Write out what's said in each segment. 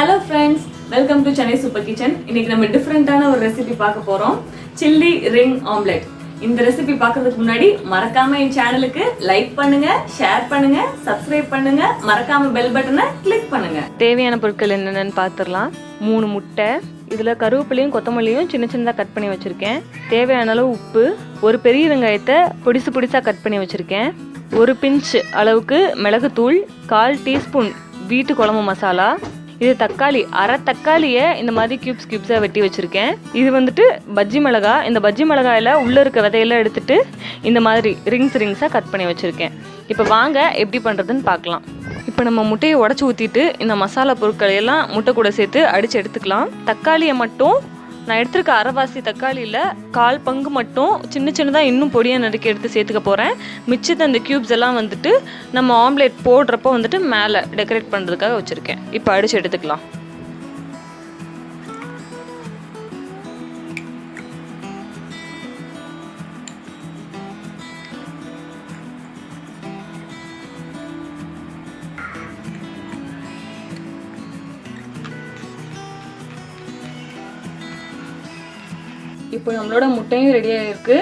Hello friends, welcome to Chennai Super Kitchen. இன்னைக்கு நம்ம டிஃபரண்டான ஒரு ரெசிபி பார்க்க போறோம். Chilli ring omelette. இந்த ரெசிபி பார்க்கிறதுக்கு முன்னாடி மறக்காம இந்த சேனலுக்கு லைக் பண்ணுங்க, ஷேர் பண்ணுங்க, Subscribe பண்ணுங்க, மறக்காம பெல் பட்டனை கிளிக் பண்ணுங்க. தேவையான பொருட்கள் என்னென்னன்னு பார்த்துடலாம். 3 முட்டை, இதுல கருவேப்பிலையும் கொத்தமல்லியும் சின்ன சின்னதா கட் பண்ணி வச்சிருக்கேன். தேவையான அளவு உப்பு, ஒரு பெரிய வெங்காயத்தை பொடிசா கட் பண்ணி வச்சிருக்கேன். ஒரு பிஞ்ச் அளவுக்கு மிளகுத்தூள், 1/4 டீஸ்பூன் வீட்டு குழம்பு மசாலா. இது தக்காளி, அரை தக்காளியை இந்த மாதிரி கியூப்ஸாக வெட்டி வச்சுருக்கேன். இது வந்துட்டு பஜ்ஜி மிளகாய். இந்த பஜ்ஜி மிளகாயில் உள்ளே இருக்க விதையெல்லாம் எடுத்துட்டு இந்த மாதிரி ரிங்ஸாக கட் பண்ணி வச்சுருக்கேன். இப்போ வாங்க எப்படி பண்ணுறதுன்னு பார்க்கலாம். இப்போ நம்ம முட்டையை உடச்சி ஊற்றிட்டு இந்த மசாலா பொருட்களையெல்லாம் முட்டை கூட சேர்த்து அடித்து எடுத்துக்கலாம். தக்காளியை மட்டும் நான் எடுத்துருக்க அரைவாசி தக்காளியில் 1/4 பங்கு மட்டும் சின்னதாக இன்னும் பொடியாக நறுக்கி எடுத்து சேர்த்துக்க போகிறேன். மிச்சத்தை அந்த க்யூப்ஸ் எல்லாம் வந்துட்டு நம்ம ஆம்லேட் போடுறப்போ வந்துட்டு மேலே டெக்கரேட் பண்ணுறதுக்காக வச்சுருக்கேன். இப்போ அடித்து எடுத்துக்கலாம். இப்போ நம்மளோட முட்டையும் ரெடியாக இருக்குது,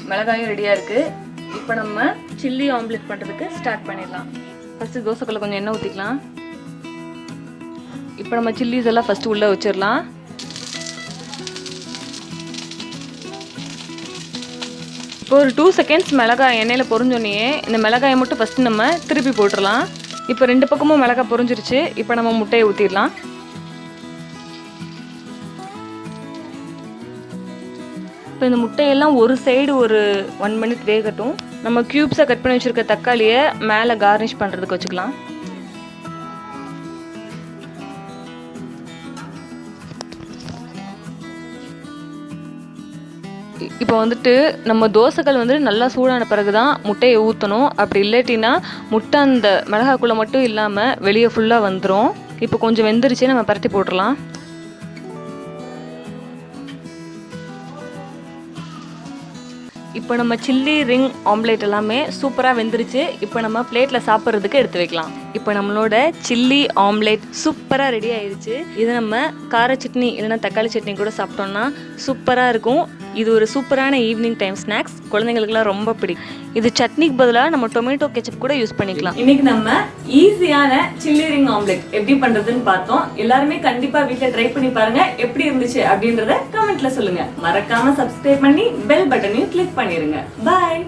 மிளகாயும் ரெடியாக இருக்குது. இப்போ நம்ம சில்லி ஆம்லேட் பண்ணுறதுக்கு ஸ்டார்ட் பண்ணிடலாம். ஃபஸ்ட்டு தோசைக்கல்ல கொஞ்சம் எண்ணெய் ஊற்றிக்கலாம். இப்போ நம்ம சில்லிஸ் எல்லாம் ஃபஸ்ட்டு உள்ளே வச்சிடலாம். இப்போ ஒரு 2 செகண்ட்ஸ் மிளகாய் எண்ணெயில் பொரிஞ்சோன்னே இந்த மிளகாயை மட்டும் ஃபஸ்ட்டு நம்ம திருப்பி போட்டுடலாம். இப்போ 2 பக்கமும் மிளகாய் பொரிஞ்சிருச்சு. இப்போ நம்ம முட்டையை ஊற்றிடலாம். இப்போ இந்த முட்டையெல்லாம் ஒரு சைடு ஒரு 1 மினிட் வேகட்டும். நம்ம க்யூப்ஸாக கட் பண்ணி வச்சுருக்க தக்காளியை மேலே கார்னிஷ் பண்ணுறதுக்கு வச்சுக்கலாம். இப்போ வந்துட்டு நம்ம தோசைகள் வந்துட்டு நல்லா சூடான பிறகு தான் முட்டையை ஊற்றணும். அப்படி இல்லாட்டினா முட்டை அந்த மிளகாக்குள்ளே மட்டும் இல்லாமல் வெளியே ஃபுல்லாக வந்துடும். இப்போ கொஞ்சம் வெந்துருச்சு, நம்ம பரட்டி போட்டுடலாம். இப்போ நம்ம சில்லி ரிங் ஆம்லேட் எல்லாமே சூப்பராக வெந்துருச்சு. இப்போ நம்ம பிளேட்டில் சாப்பிட்றதுக்கு எடுத்து வைக்கலாம். இப்போ நம்மளோட சில்லி ஆம்லேட் சூப்பராக ரெடி ஆயிடுச்சு. இதை நம்ம கார சட்னி இல்லைன்னா தக்காளி சட்னி கூட சாப்பிட்டோம்னா சூப்பராக இருக்கும். இது ஒரு சூப்பரான ஈவினிங் டைம் ஸ்நாக்ஸ். குழந்தைங்களுக்குலாம் ரொம்ப பிடிக்கும். இது சட்னிக்கு பதிலாக நம்ம டொமேட்டோ கெச்சப் கூட யூஸ் பண்ணிக்கலாம். இன்னைக்கு நம்ம ஈஸியான சில்லி ரிங் ஆம்லேட் எப்படி பண்றதுன்னு பார்த்தோம். எல்லாருமே கண்டிப்பா வீட்டில் ட்ரை பண்ணி பாருங்க. எப்படி இருந்துச்சு அப்படின்றத கமெண்ட்ல சொல்லுங்க. மறக்காம சப்ஸ்கிரைப் பண்ணி பெல் பட்டனையும் கிளிக் பண்ணிருங்க. பாய்.